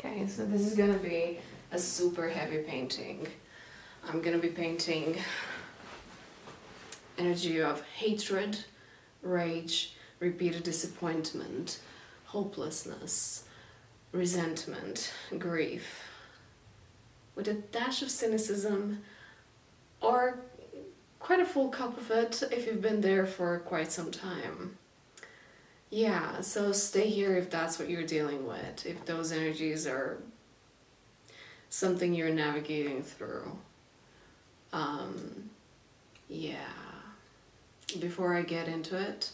Okay, so this is gonna be a super heavy painting. I'm gonna be painting energy of hatred, rage, repeated disappointment, hopelessness, resentment, grief, with a dash of cynicism, or quite a full cup of it if you've been there for quite some time. Yeah, so stay here if that's what you're dealing with, if those energies are something you're navigating through. Yeah. Before I get into it,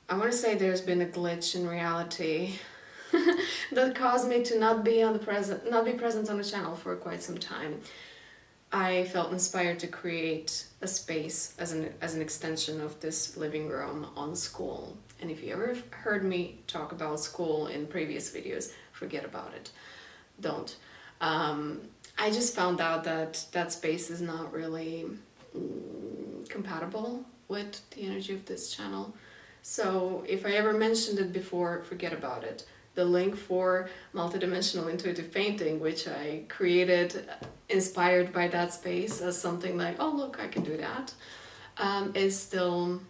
I want to say there's been a glitch in reality that caused me to not be present on the channel for quite some time. I felt inspired to create a space as an extension of this living room on school. And if you ever heard me talk about school in previous videos, forget about it. Don't. I just found out that that space is not really compatible with the energy of this channel. So if I ever mentioned it before, forget about it. The link for multidimensional intuitive painting, which I created inspired by that space as something like, oh look, I can do that, is still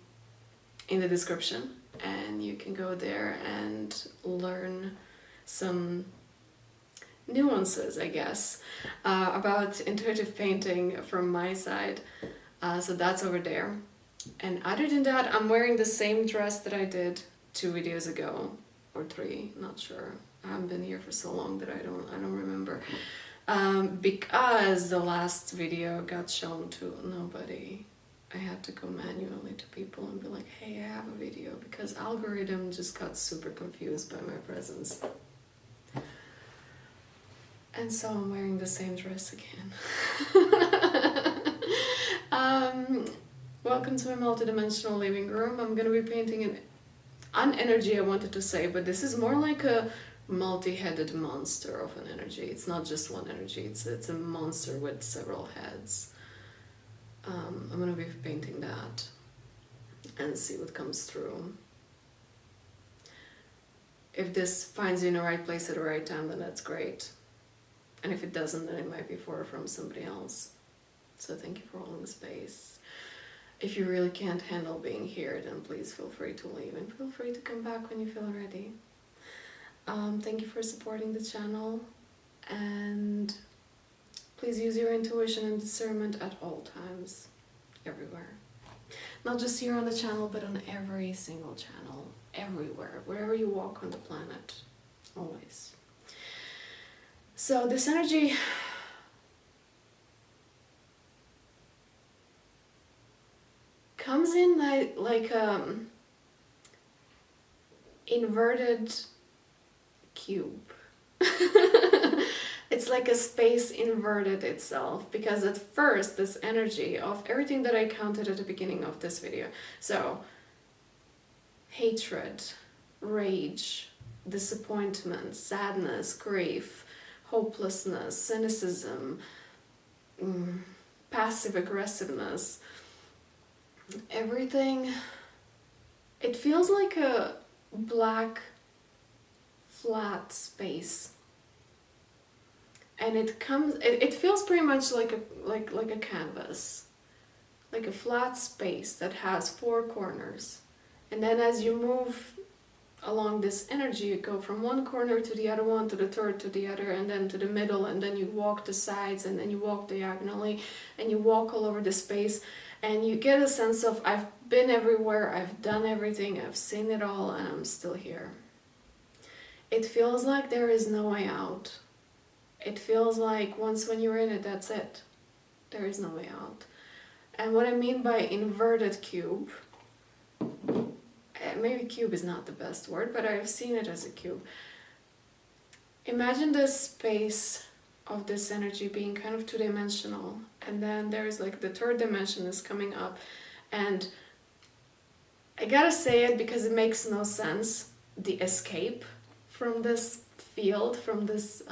in the description, and you can go there and learn some nuances, I guess, about intuitive painting from my side. So that's over there. And other than that, I'm wearing the same dress that I did 2 videos ago, or 3, not sure. I haven't been here for so long that I don't remember. Because the last video got shown to nobody, I had to go manually to people and be like, hey, I have a video, because algorithm just got super confused by my presence. And so I'm wearing the same dress again. Welcome to my multidimensional living room. I'm gonna be painting an energy I wanted to say, but this is more like a multi-headed monster of an energy. It's not just one energy, it's a monster with several heads. I'm gonna be painting that and see what comes through. If this finds you in the right place at the right time, then that's great. And if it doesn't, then it might be from somebody else. So thank you for holding the space. If you really can't handle being here, then please feel free to leave, and feel free to come back when you feel ready. Thank you for supporting the channel, and please use your intuition and discernment at all times, everywhere. Not just here on the channel, but on every single channel, everywhere, wherever you walk on the planet, always. So this energy comes in like inverted cube. It's like a space inverted itself, because at first this energy of everything that I counted at the beginning of this video, so hatred, rage, disappointment, sadness, grief, hopelessness, cynicism, passive aggressiveness, everything, it feels like a black flat space, and it feels pretty much like a canvas, like a flat space that has 4 corners, and then as you move along this energy, you go from one corner to the other one, to the third, to the other, and then to the middle, and then you walk the sides, and then you walk diagonally, and you walk all over the space, and you get a sense of, I've been everywhere, I've done everything, I've seen it all, and I'm still here. It feels like there is no way out. It feels like once when you're in it, that's it. There is no way out. And what I mean by inverted cube, maybe cube is not the best word, but I've seen it as a cube. Imagine this space of this energy being kind of 2-dimensional, and then there's like the 3rd dimension is coming up, and I gotta say it because it makes no sense, the escape from this field, from this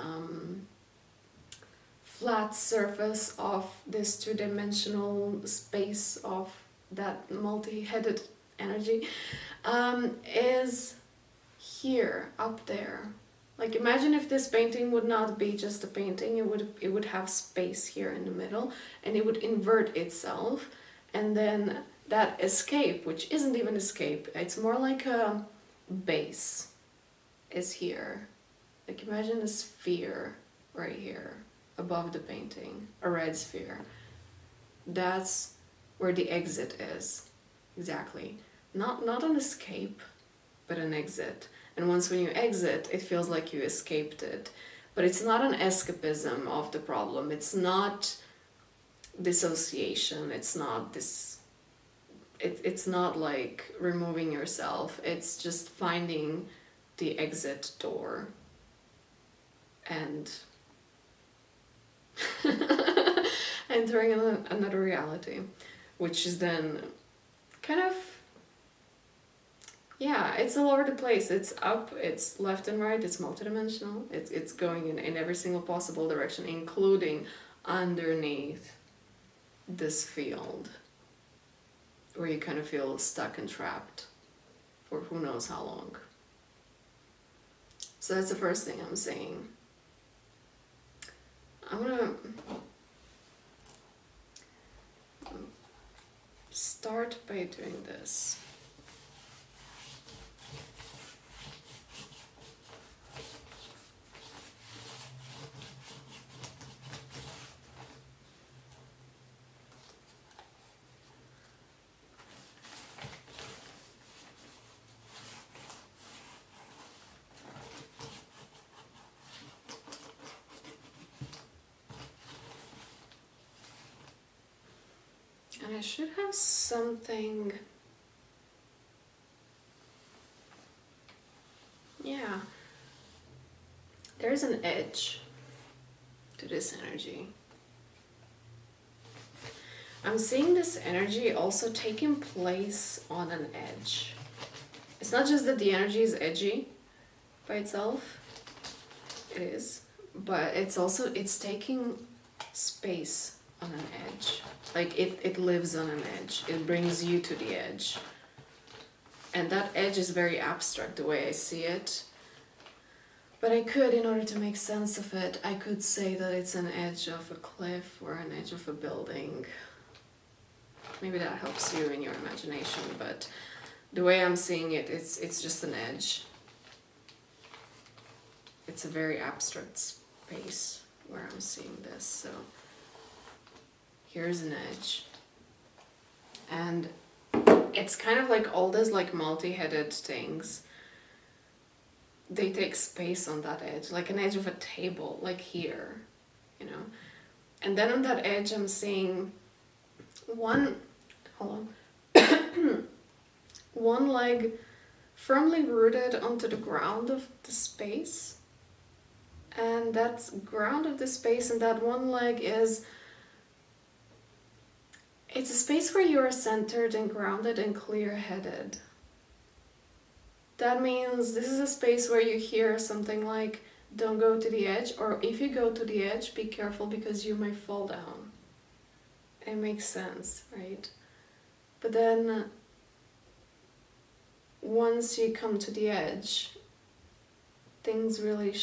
flat surface of this 2-dimensional space of that multi-headed energy, is here, up there. Like imagine if this painting would not be just a painting, it would have space here in the middle, and it would invert itself, and then that escape, which isn't even escape, it's more like a base, is here. Like imagine a sphere right here above the painting, a red sphere. That's where the exit is. Exactly. Not an escape, but an exit. And once when you exit, it feels like you escaped it. But it's not an escapism of the problem. It's not dissociation. It's not this. It's not like removing yourself. It's just finding the exit door. And entering another reality, which is then kind of, yeah, it's all over the place. It's up, it's left and right, it's multidimensional. It's going in every single possible direction, including underneath this field where you kind of feel stuck and trapped for who knows how long. So that's the first thing I'm saying. I'm gonna start by doing this. And I should have something, yeah, there's an edge to this energy. I'm seeing this energy also taking place on an edge. It's not just that the energy is edgy by itself, it is, but it's also, it's taking space on an edge. Like it lives on an edge. It brings you to the edge. And that edge is very abstract the way I see it. But I could, in order to make sense of it, I could say that it's an edge of a cliff or an edge of a building. Maybe that helps you in your imagination, but the way I'm seeing it, it's just an edge. It's a very abstract space where I'm seeing this, so here's an edge. And it's kind of like all these like multi-headed things. They take space on that edge, like an edge of a table, like here, you know. And then on that edge I'm seeing one leg firmly rooted onto the ground of the space. And that ground of the space and that one leg is, it's a space where you are centered and grounded and clear-headed. That means this is a space where you hear something like, don't go to the edge, or if you go to the edge, be careful because you may fall down. It makes sense, right? But then once you come to the edge, things really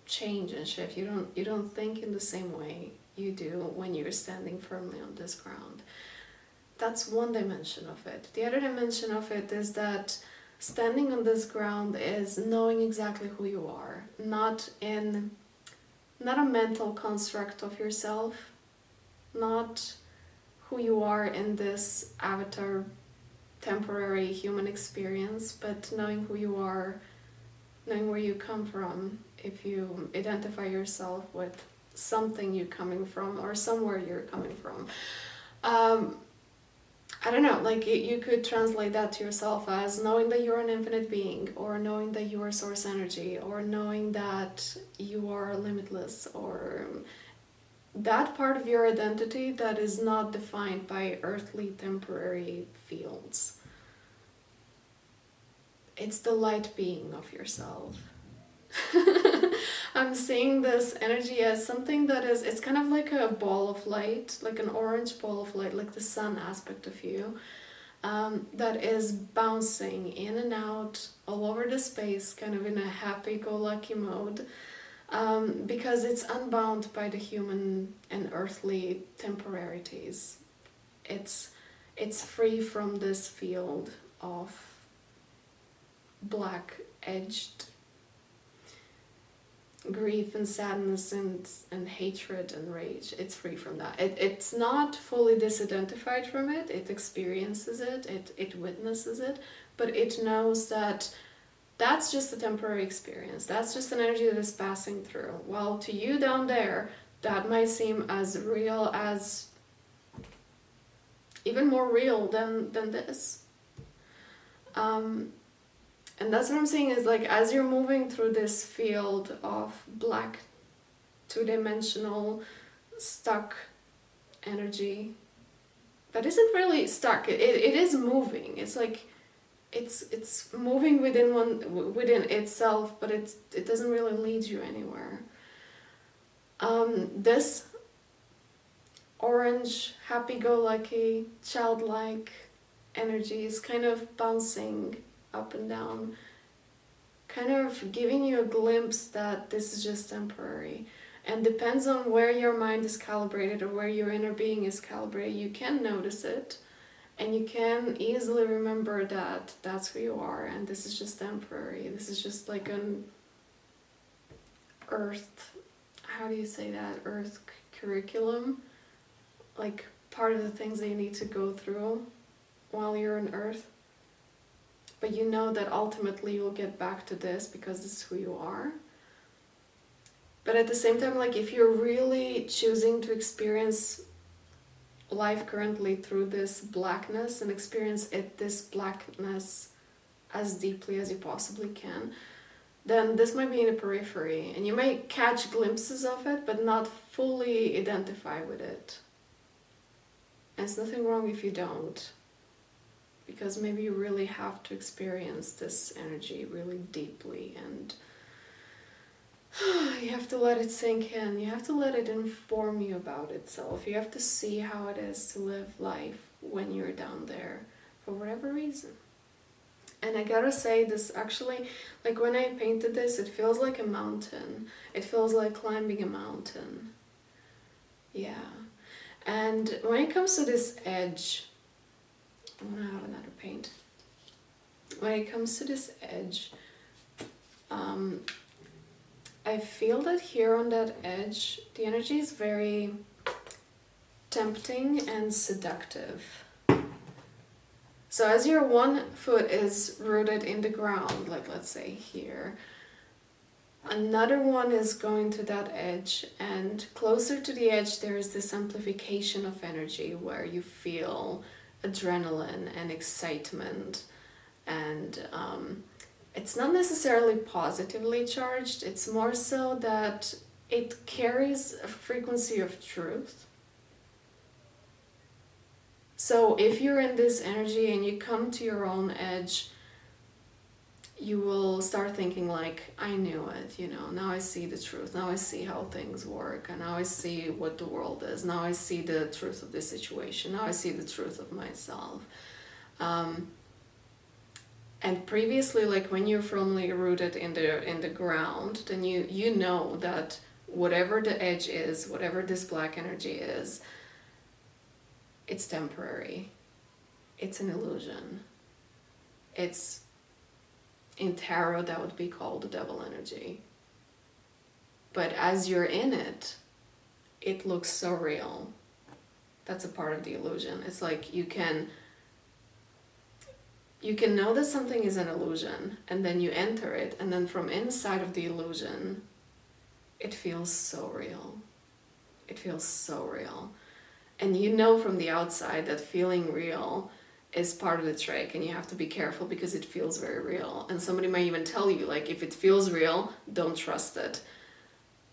change and shift. You don't think in the same way you do when you're standing firmly on this ground. That's one dimension of it. The other dimension of it is that standing on this ground is knowing exactly who you are, not a mental construct of yourself, not who you are in this avatar temporary human experience, but knowing who you are, knowing where you come from. If you identify yourself with something you're coming from or somewhere you're coming from. I don't know, like you could translate that to yourself as knowing that you're an infinite being, or knowing that you are source energy, or knowing that you are limitless, or that part of your identity that is not defined by earthly temporary fields. It's the light being of yourself. I'm seeing this energy as something that is, it's kind of like a ball of light, like an orange ball of light, like the sun aspect of you. that is bouncing in and out all over the space, kind of in a happy-go-lucky mode, because it's unbound by the human and earthly temporarities. It's free from this field of black-edged grief and sadness and hatred and rage. It's free from that. It's not fully disidentified from it. It experiences it, it witnesses it, but it knows that that's just a temporary experience. That's just an energy that is passing through. While to you down there, that might seem as real as, even more real than this. And that's what I'm saying is, like, as you're moving through this field of black, two-dimensional, stuck energy, that isn't really stuck. It is moving. It's like, it's moving within itself, but it doesn't really lead you anywhere. This orange, happy-go-lucky, childlike energy is kind of bouncing up and down, kind of giving you a glimpse that this is just temporary. And depends on where your mind is calibrated or where your inner being is calibrated, you can notice it, and you can easily remember that that's who you are, and this is just temporary. This is just like an earth, how do you say that, earth curriculum, like part of the things that you need to go through while you're on earth. But you know that ultimately you'll get back to this because this is who you are. But at the same time, like, if you're really choosing to experience life currently through this blackness and experience this blackness as deeply as you possibly can, then this might be in the periphery, and you may catch glimpses of it but not fully identify with it. And it's nothing wrong if you don't, because maybe you really have to experience this energy really deeply, and you have to let it sink in. You have to let it inform you about itself. You have to see how it is to live life when you're down there, for whatever reason. And I gotta say, this actually, like, when I painted this, it feels like a mountain. It feels like climbing a mountain. Yeah. And when it comes to this edge, I'm gonna have another paint. When it comes to this edge, I feel that here on that edge, the energy is very tempting and seductive. So as your one foot is rooted in the ground, like let's say here, another one is going to that edge, and closer to the edge there is this amplification of energy where you feel adrenaline and excitement, and it's not necessarily positively charged. It's more so that it carries a frequency of truth. So if you're in this energy and you come to your own edge, you will start thinking like, I knew it, you know, now I see the truth, now I see how things work, and now I see what the world is, now I see the truth of this situation, now I see the truth of myself. And previously, like when you're firmly rooted in the ground, then you know that whatever the edge is, whatever this black energy is, it's temporary. It's an illusion. It's, in tarot, that would be called the devil energy. But as you're in it, it looks so real. That's a part of the illusion. It's like you can know that something is an illusion, and then you enter it, and then from inside of the illusion, it feels so real. It feels so real. And you know from the outside that feeling real is part of the trick, and you have to be careful because it feels very real. And somebody might even tell you, like, if it feels real, don't trust it.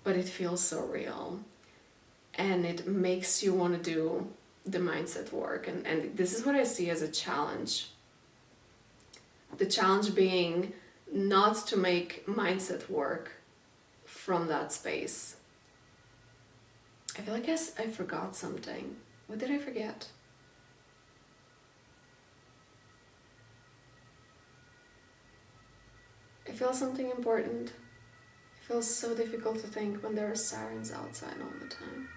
But it feels so real. And it makes you want to do the mindset work. And this is what I see as a challenge. The challenge being not to make mindset work from that space. I feel like I forgot something. What did I forget? feels something important. It feels so difficult to think when there are sirens outside all the time.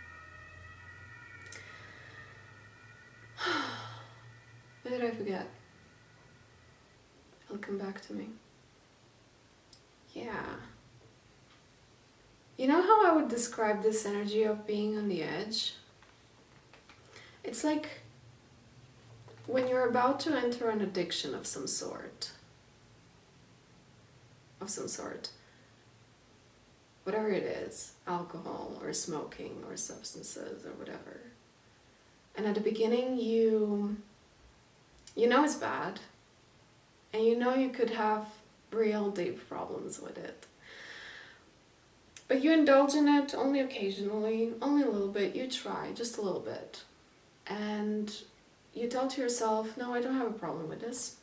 What did I forget? It'll come back to me. Yeah. You know how I would describe this energy of being on the edge? It's like when you're about to enter an addiction of some sort. Whatever it is, alcohol or smoking or substances or whatever. And at the beginning you know it's bad, and you know you could have real deep problems with it. But you indulge in it only occasionally, only a little bit. You try, just a little bit. And you tell to yourself, no, I don't have a problem with this.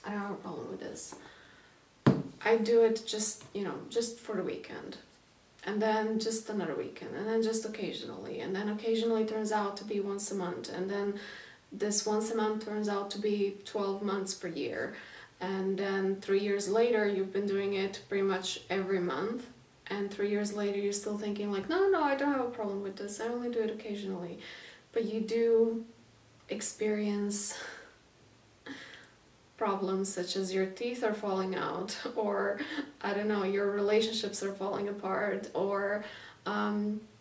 I don't have a problem with this. I do it just for the weekend. And then just another weekend. And then just occasionally. And then occasionally turns out to be once a month. And then this once a month turns out to be 12 months per year. And then 3 years later, you've been doing it pretty much every month. And 3 years later, you're still thinking like, no, I don't have a problem with this. I only do it occasionally. But you do experience problems such as your teeth are falling out, or I don't know, your relationships are falling apart, or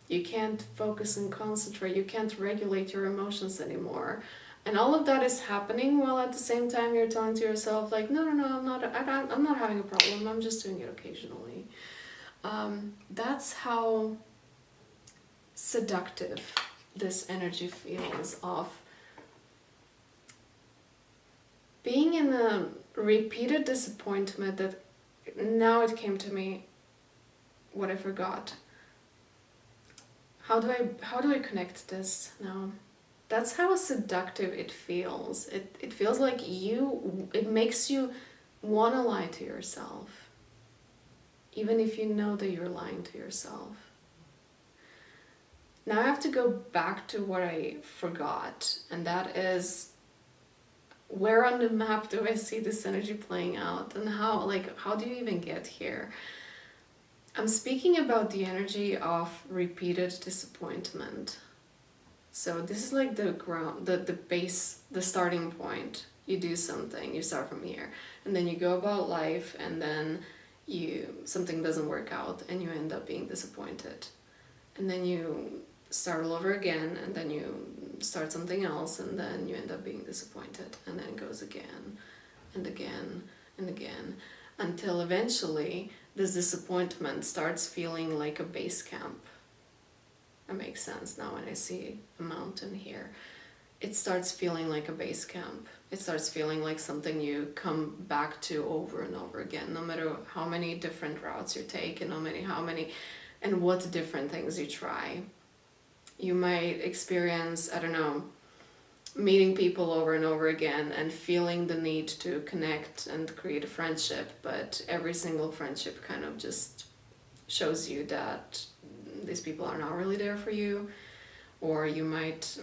you can't focus and concentrate. You can't regulate your emotions anymore. And all of that is happening while at the same time you're telling to yourself like, no, I'm not having a problem. I'm just doing it occasionally. That's how seductive this energy feels of being in a repeated disappointment. That now it came to me what I forgot. How do I connect this now? That's how seductive it feels. It feels like it makes you want to lie to yourself, even if you know that you're lying to yourself. Now I have to go back to what I forgot, and that is, where on the map do I see this energy playing out, and how do you even get here? I'm speaking about the energy of repeated disappointment. So this is like the ground, the base, the starting point. You do something, you start from here, and then you go about life, and then something doesn't work out, and you end up being disappointed. And then you start all over again, and then you start something else, and then you end up being disappointed, and then it goes again and again and again, until eventually this disappointment starts feeling like a base camp. It makes sense now when I see a mountain here. It starts feeling like a base camp. It starts feeling like something you come back to over and over again, no matter how many different routes you take, and and what different things you try. You might experience, I don't know, meeting people over and over again and feeling the need to connect and create a friendship, but every single friendship kind of just shows you that these people are not really there for you. Or you might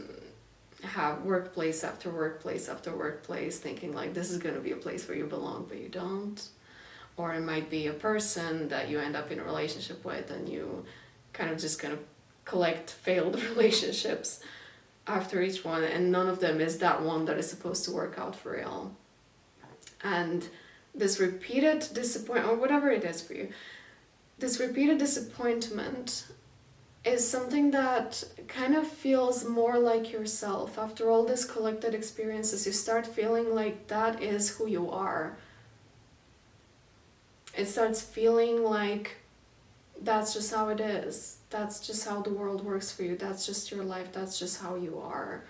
have workplace after workplace after workplace thinking like this is going to be a place where you belong, but you don't. Or it might be a person that you end up in a relationship with, and you kind of just collect failed relationships after each one, and none of them is that one that is supposed to work out for real. And this repeated disappointment, or whatever it is for you, this repeated disappointment is something that kind of feels more like yourself. After all these collected experiences, you start feeling like that is who you are. It starts feeling like that's just how it is. That's just how the world works for you. That's just your life. That's just how you are.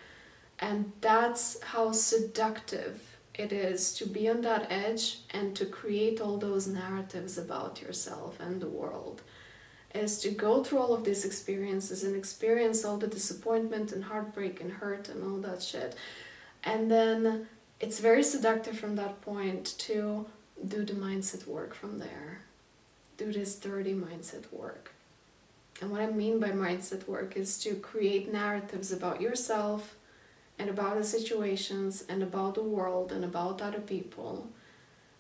And that's how seductive it is to be on that edge and to create all those narratives about yourself and the world. Is to go through all of these experiences and experience all the disappointment and heartbreak and hurt and all that shit. And then it's very seductive from that point to do the mindset work from there. Do this dirty mindset work. And what I mean by mindset work is to create narratives about yourself and about the situations and about the world and about other people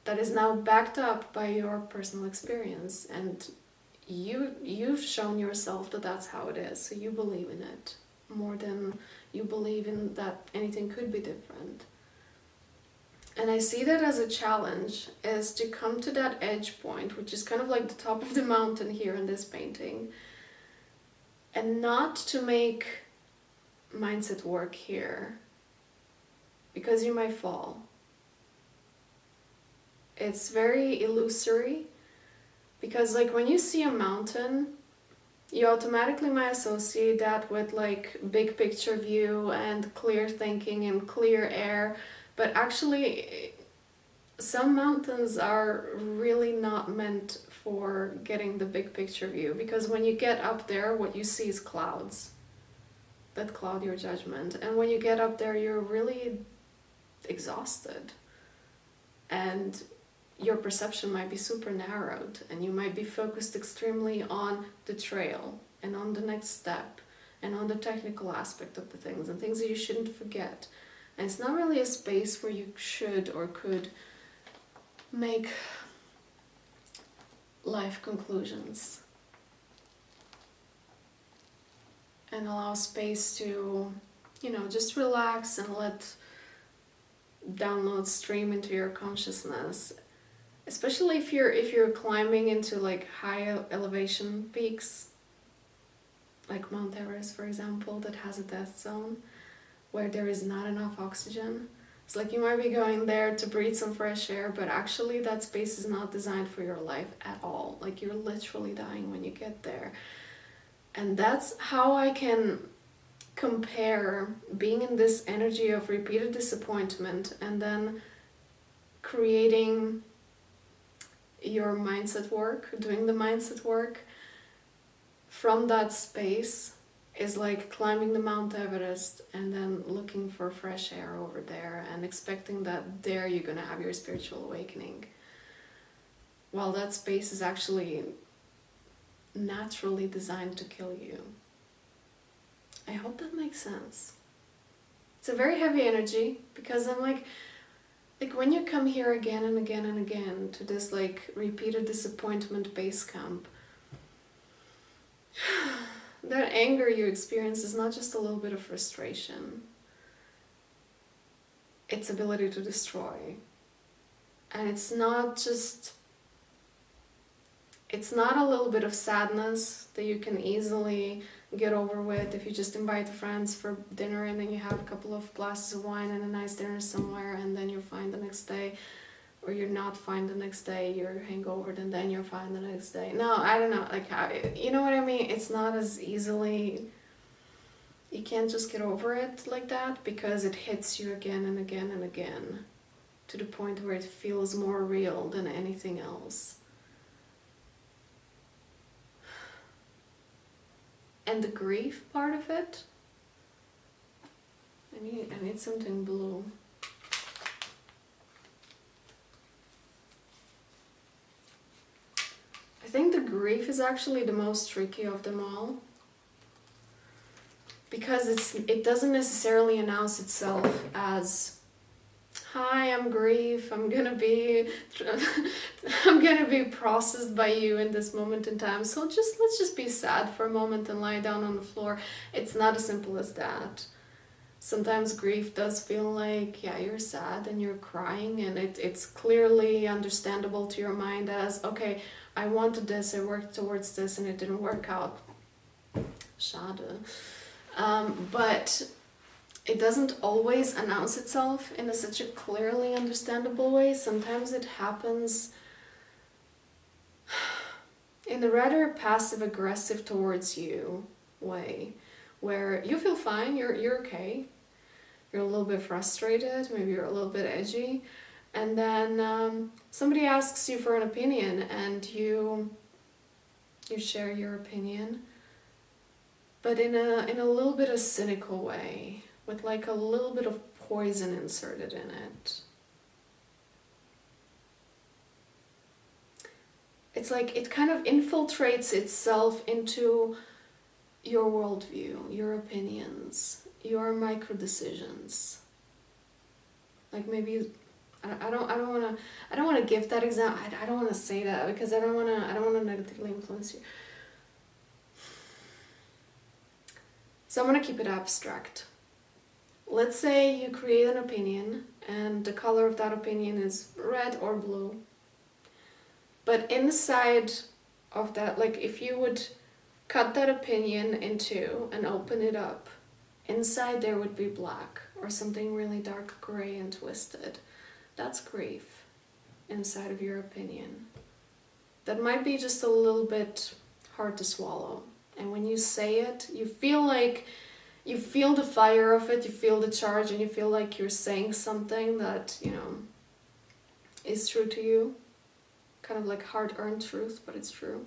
that is now backed up by your personal experience, and you've shown yourself that that's how it is, so you believe in it more than you believe in that anything could be different. And I see that as a challenge, is to come to that edge point, which is kind of like the top of the mountain here in this painting, and not to make mindset work here, because you might fall. It's very illusory, because like when you see a mountain, you automatically might associate that with like big picture view and clear thinking and clear air, but actually some mountains are really not meant for getting the big picture view, because when you get up there, what you see is clouds that cloud your judgment, and when you get up there, you're really exhausted, and your perception might be super narrowed, and you might be focused extremely on the trail and on the next step and on the technical aspect of the things and things that you shouldn't forget. And it's not really a space where you should or could make life conclusions and allow space to, you know, just relax and let downloads stream into your consciousness. Especially if you're climbing into like high elevation peaks, like Mount Everest, for example, that has a death zone where there is not enough oxygen. It's like you might be going there to breathe some fresh air, but actually that space is not designed for your life at all. Like you're literally dying when you get there. And that's how I can compare being in this energy of repeated disappointment and then creating your mindset work, doing the mindset work from that space is like climbing the Mount Everest and then looking for fresh air over there and expecting that there you're gonna have your spiritual awakening. While that space is actually naturally designed to kill you. I hope that makes sense. It's a very heavy energy, because I'm like when you come here again and again and again to this like repeated disappointment base camp, that anger you experience is not just a little bit of frustration. It's ability to destroy. And it's not a little bit of sadness that you can easily get over with if you just invite friends for dinner and then you have a couple of glasses of wine and a nice dinner somewhere, and then you're fine the next day, or you're not fine the next day, you're hangovered and then you're fine the next day. No, I don't know, like how, you know what I mean? It's not as easily, you can't just get over it like that, because it hits you again and again and again to the point where it feels more real than anything else. And the grief part of it, I need something blue. I think the grief is actually the most tricky of them all, because it doesn't necessarily announce itself as, hi, I'm grief, I'm gonna be processed by you in this moment in time, so let's just be sad for a moment and lie down on the floor. It's not as simple as that. Sometimes grief does feel like, yeah, you're sad and you're crying, and it's clearly understandable to your mind as, okay, I wanted this, I worked towards this, and it didn't work out. Schade. But it doesn't always announce itself in such a clearly understandable way. Sometimes it happens in a rather passive-aggressive towards you way, where you feel fine, you're okay, you're a little bit frustrated, maybe you're a little bit edgy, and then somebody asks you for an opinion, and you share your opinion, but in a little bit of cynical way, with like a little bit of poison inserted in it. It's like it kind of infiltrates itself into your worldview, your opinions, your micro decisions. Like maybe, I don't want to give that example. I don't want to say that because I don't want to negatively influence you. So I'm going to keep it abstract. Let's say you create an opinion and the color of that opinion is red or blue. But inside of that, like if you would cut that opinion in two and open it up, inside there would be black or something really dark gray and twisted. That's grief inside of your opinion. That might be just a little bit hard to swallow. And when you say it, you feel the fire of it, you feel the charge, and you feel like you're saying something that, you know, is true to you. Kind of like hard-earned truth, but it's true.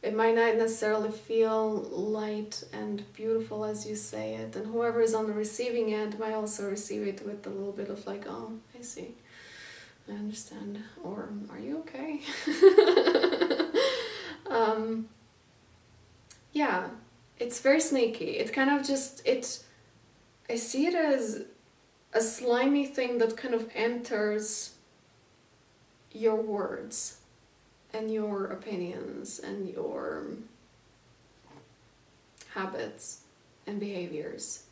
It might not necessarily feel light and beautiful as you say it, and whoever is on the receiving end might also receive it with a little bit of like, oh, I see, I understand, or are you okay? Yeah, it's very sneaky. It kind of just, I see it as a slimy thing that kind of enters your words and your opinions and your habits and behaviors.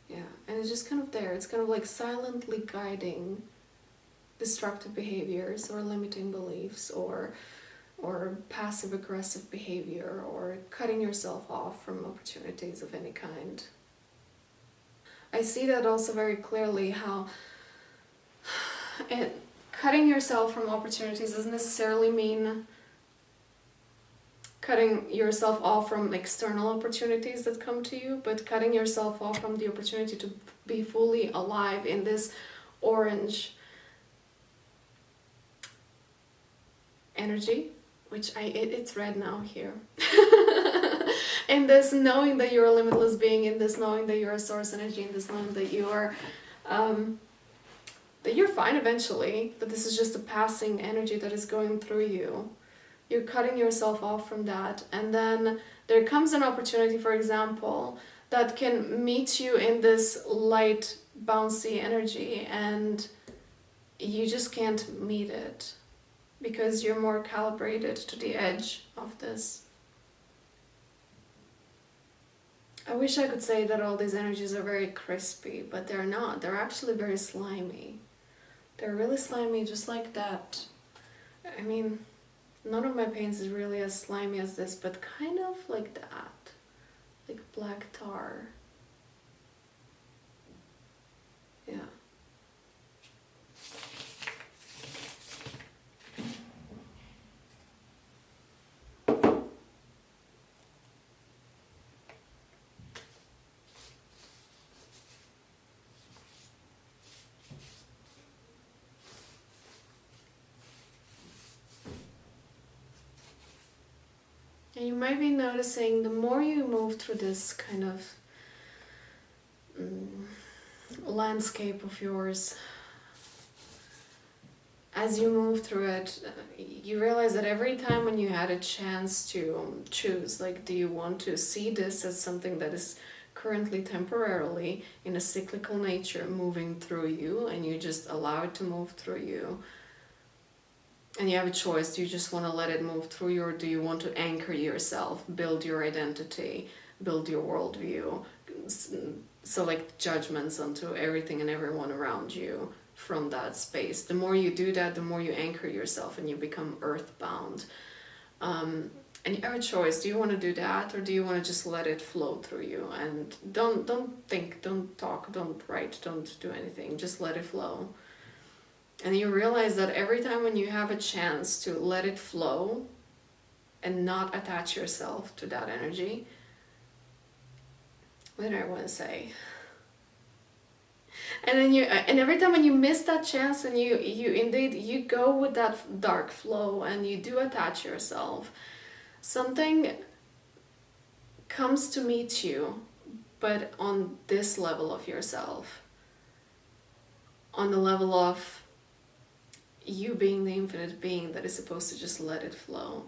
Yeah, and it's just kind of there. It's kind of like silently guiding destructive behaviors or limiting beliefs or passive aggressive behavior or cutting yourself off from opportunities of any kind. I see that also very clearly how cutting yourself from opportunities doesn't necessarily mean cutting yourself off from external opportunities that come to you, but cutting yourself off from the opportunity to be fully alive in this orange energy, which it's red now here. In this knowing that you're a limitless being, in this knowing that you're a source energy, in this knowing that you're fine eventually, that this is just a passing energy that is going through you. You're cutting yourself off from that, and then there comes an opportunity, for example, that can meet you in this light, bouncy energy, and you just can't meet it because you're more calibrated to the edge of this. I wish I could say that all these energies are very crispy, but they're not. They're actually very slimy. They're really slimy, just like that. I mean, none of my paints is really as slimy as this, but kind of like that. Like black tar. Yeah. And you might be noticing the more you move through this kind of landscape of yours, as you move through it, you realize that every time when you had a chance to choose, like, do you want to see this as something that is currently temporarily in a cyclical nature moving through you, and you just allow it to move through you, and you have a choice, do you just want to let it move through you, or do you want to anchor yourself, build your identity, build your worldview, select judgments onto everything and everyone around you from that space? The more you do that, the more you anchor yourself and you become earthbound. And you have a choice, do you want to do that, or do you want to just let it flow through you? And don't think, don't talk, don't write, don't do anything, just let it flow. And you realize that every time when you have a chance to let it flow and not attach yourself to that energy, what did I want to say? And then and every time when you miss that chance and you go with that dark flow and you do attach yourself, something comes to meet you, but on this level of yourself, on the level of you being the infinite being that is supposed to just let it flow.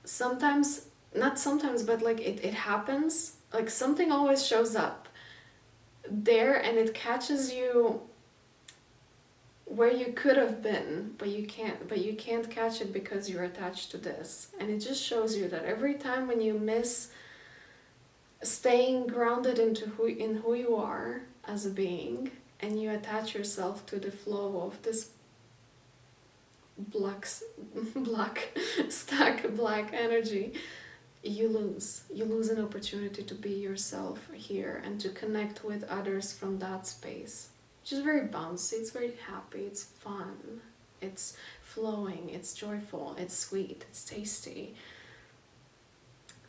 Sometimes, not sometimes, but like it happens, like something always shows up there and it catches you where you could have been, but you can't catch it because you're attached to this. And it just shows you that every time when you miss staying grounded in who you are as a being, and you attach yourself to the flow of this black energy, you lose an opportunity to be yourself here and to connect with others from that space, which is very bouncy, it's very happy, it's fun, it's flowing, it's joyful, it's sweet, it's tasty.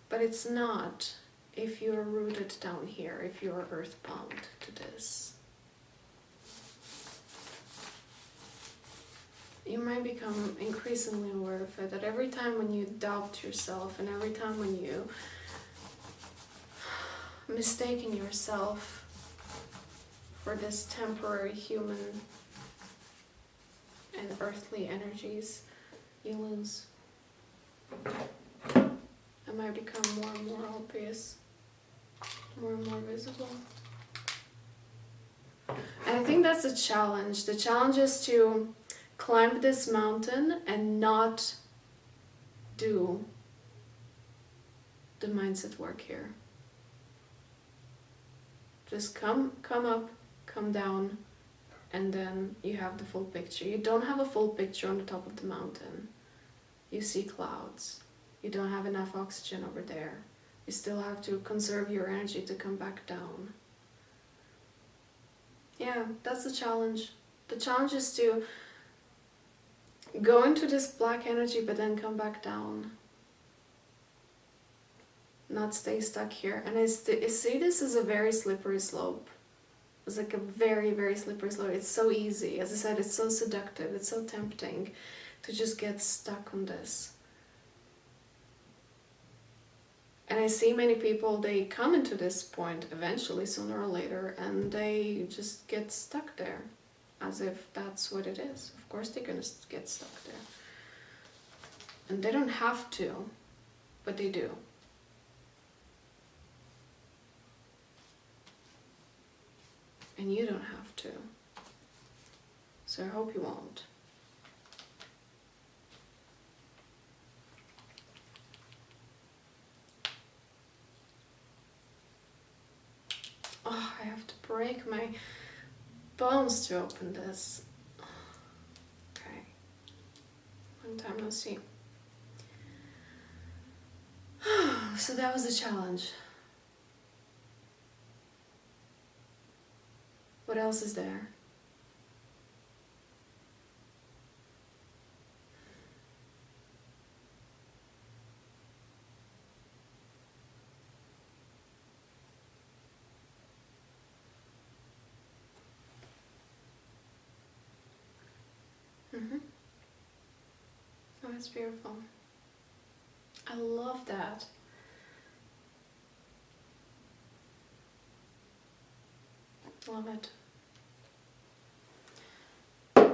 But it's not if you're rooted down here, if you're earthbound to this. You might become increasingly aware of it, that every time when you doubt yourself and every time when you mistaking yourself for this temporary human and earthly energies, you lose. It might become more and more obvious, more and more visible. And I think that's a challenge. The challenge is to climb this mountain and not do the mindset work here. Just come up, come down, and then you have the full picture. You don't have a full picture on the top of the mountain. You see clouds. You don't have enough oxygen over there. You still have to conserve your energy to come back down. Yeah, that's the challenge. The challenge is to go into this black energy but then come back down. Not stay stuck here. And I see this as a very slippery slope. It's like a very, very slippery slope. It's so easy. As I said, it's so seductive. It's so tempting to just get stuck on this. And I see many people, they come into this point eventually, sooner or later, and they just get stuck there. As if that's what it is. Of course they're going to get stuck there. And they don't have to, but they do. And you don't have to. So I hope you won't. Oh, I have to break my bones to open this. Okay. Long time no see. So that was the challenge. What else is there? Mm-hmm. Oh, it's beautiful. I love that. Love it. I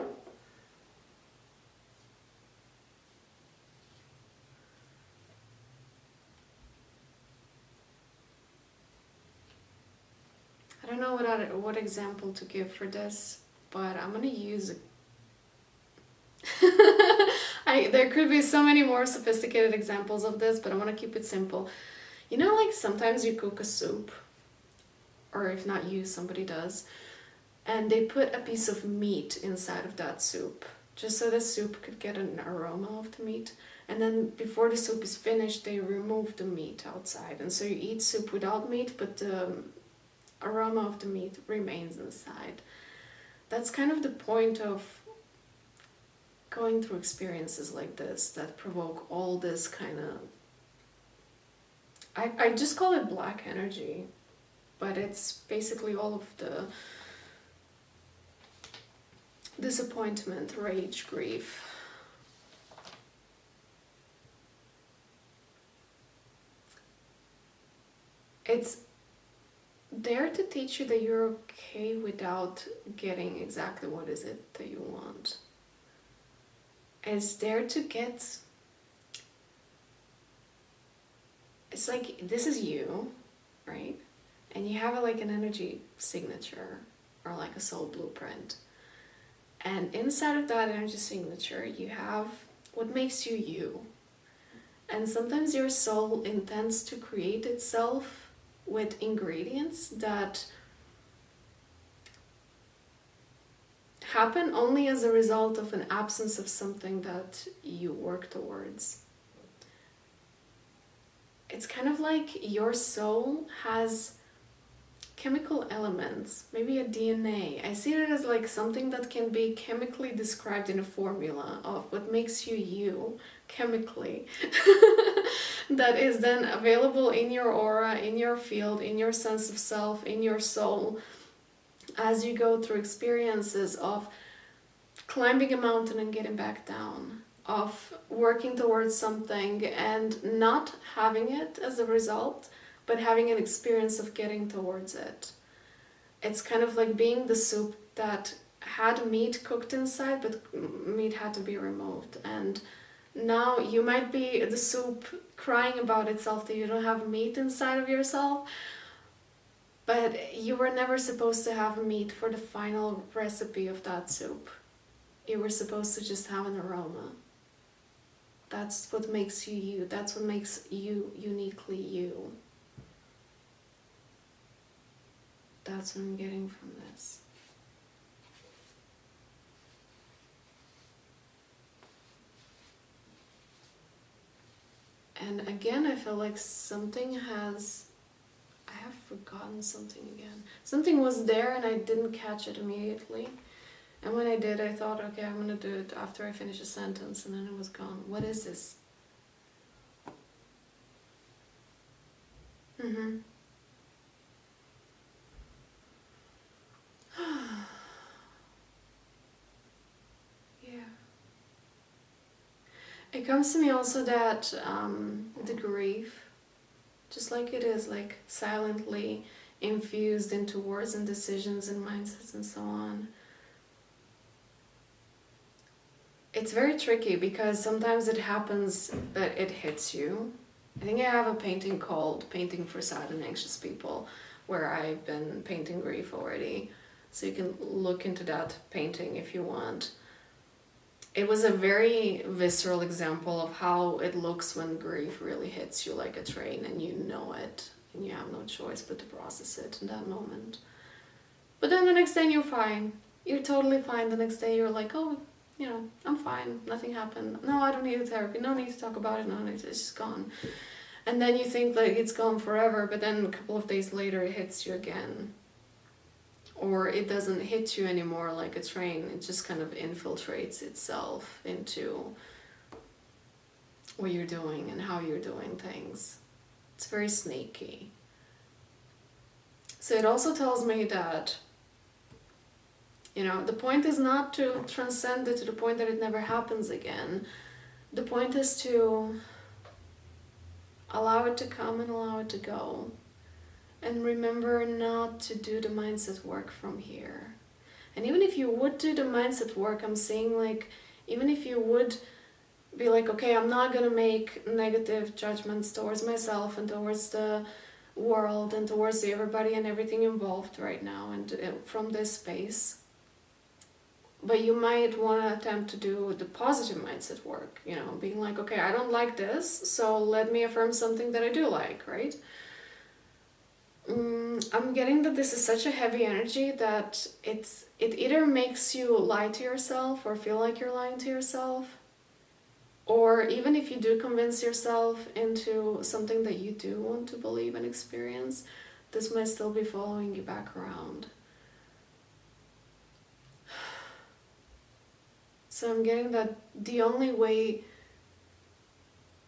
don't know what example to give for this, but I'm gonna use there could be so many more sophisticated examples of this, but I want to keep it simple. You know, like sometimes you cook a soup, or if not you, somebody does, and they put a piece of meat inside of that soup, just so the soup could get an aroma of the meat. And then before the soup is finished, they remove the meat outside. And so you eat soup without meat, but the aroma of the meat remains inside. That's kind of the point of going through experiences like this that provoke all this kind of... I just call it black energy, but it's basically all of the disappointment, rage, grief. It's there to teach you that you're okay without getting exactly what is it that you want. It's there to get... It's like, this is you, right? And you have like an energy signature or like a soul blueprint. And inside of that energy signature, you have what makes you you. And sometimes your soul intends to create itself with ingredients that happen only as a result of an absence of something that you work towards. It's kind of like your soul has chemical elements, maybe a DNA. I see it as like something that can be chemically described in a formula of what makes you you, chemically, that is then available in your aura, in your field, in your sense of self, in your soul, as you go through experiences of climbing a mountain and getting back down, of working towards something and not having it as a result, but having an experience of getting towards it. It's kind of like being the soup that had meat cooked inside, but meat had to be removed. And now you might be the soup crying about itself that you don't have meat inside of yourself, but you were never supposed to have meat for the final recipe of that soup. You were supposed to just have an aroma. That's what makes you you. That's what makes you uniquely you. That's what I'm getting from this. And again, I feel like I have forgotten something again. Something was there and I didn't catch it immediately. And when I did, I thought, okay, I'm gonna do it after I finish a sentence, and then it was gone. What is this? Yeah. It comes to me also that the grief, just like it is like silently infused into words and decisions and mindsets and so on, it's very tricky because sometimes it happens that it hits you. I think I have a painting called Painting for Sad and Anxious People, where I've been painting grief already. So you can look into that painting if you want. It was a very visceral example of how it looks when grief really hits you like a train and you know it and you have no choice but to process it in that moment. But then the next day you're fine. You're totally fine. The next day you're like, oh, you know, I'm fine. Nothing happened. No, I don't need a therapy. No need to talk about it. No, it's just gone. And then you think like it's gone forever, but then a couple of days later it hits you again. Or it doesn't hit you anymore like a train. It just kind of infiltrates itself into what you're doing and how you're doing things. It's very sneaky. So it also tells me that, you know, the point is not to transcend it to the point that it never happens again. The point is to allow it to come and allow it to go. And remember not to do the mindset work from here. And even if you would do the mindset work, I'm saying like, even if you would be like, okay, I'm not gonna make negative judgments towards myself and towards the world and towards everybody and everything involved right now and from this space. But you might want to attempt to do the positive mindset work, you know, being like, okay, I don't like this, so let me affirm something that I do like, right? I'm getting that this is such a heavy energy that it either makes you lie to yourself or feel like you're lying to yourself, or even if you do convince yourself into something that you do want to believe and experience, this might still be following you back around. So I'm getting that the only way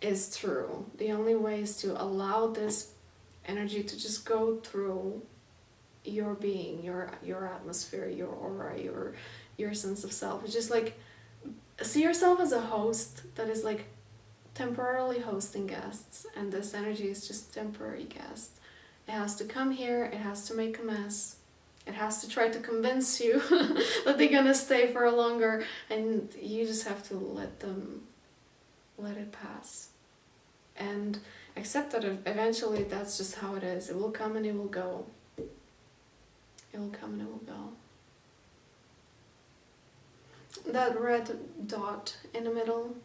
is true. The only way is to allow this energy to just go through your being, your atmosphere, your aura, your sense of self. It's just like, see yourself as a host that is like temporarily hosting guests, and this energy is just temporary guest. It has to come here, it has to make a mess, it has to try to convince you that they're gonna stay for longer, and you just have to let it pass. And accept that eventually that's just how it is. It will come and it will go. It will come and it will go. that red dot in the middle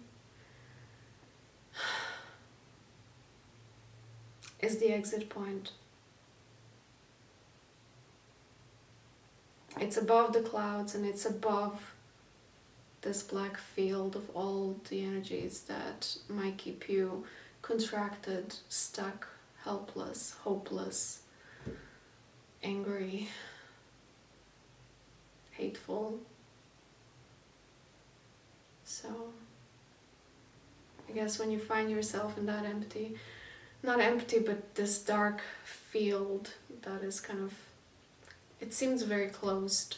is the exit point. It's above the clouds and it's above this black field of all the energies that might keep you contracted, stuck, helpless, hopeless, angry, hateful. So I guess when you find yourself in that empty, not empty, but this dark field that is kind of, it seems very closed,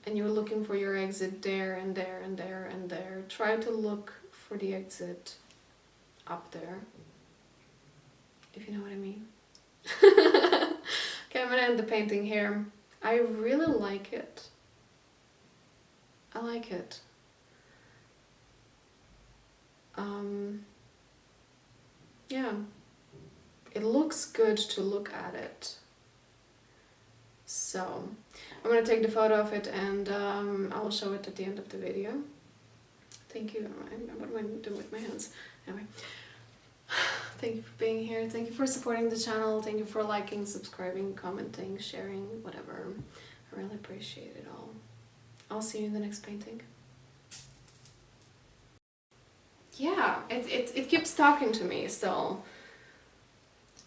and you're looking for your exit there and there and there and there, try to look for the exit up there, if you know what I mean. Okay, I'm gonna end the painting here. I really like it. I like it. Yeah, it looks good to look at it. So I'm gonna take the photo of it and I will show it at the end of the video. Thank you. What am I doing with my hands? Anyway, thank you for being here. Thank you for supporting the channel. Thank you for liking, subscribing, commenting, sharing, whatever. I really appreciate it all. I'll see you in the next painting. Yeah, it keeps talking to me still.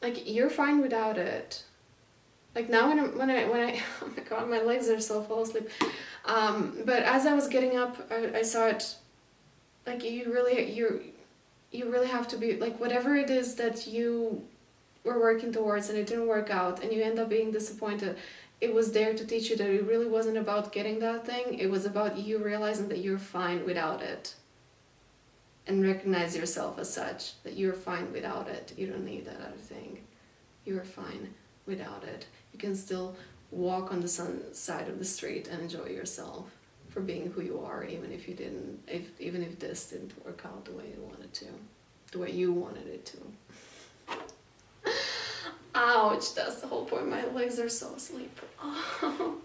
Like, you're fine without it. Like now when I oh my god, my legs are so full of sleep. But as I was getting up, I saw it. Like you really have to be like, whatever it is that you were working towards and it didn't work out and you end up being disappointed, it was there to teach you that it really wasn't about getting that thing. It was about you realizing that you're fine without it. And recognize yourself as such, that you're fine without it. You don't need that other thing. You're fine without it. You can still walk on the sun side of the street and enjoy yourself for being who you are, even if you didn't, even if this didn't work out the way you wanted to, the way you wanted it to. Ouch, that's the whole point. My legs are so asleep. Oh.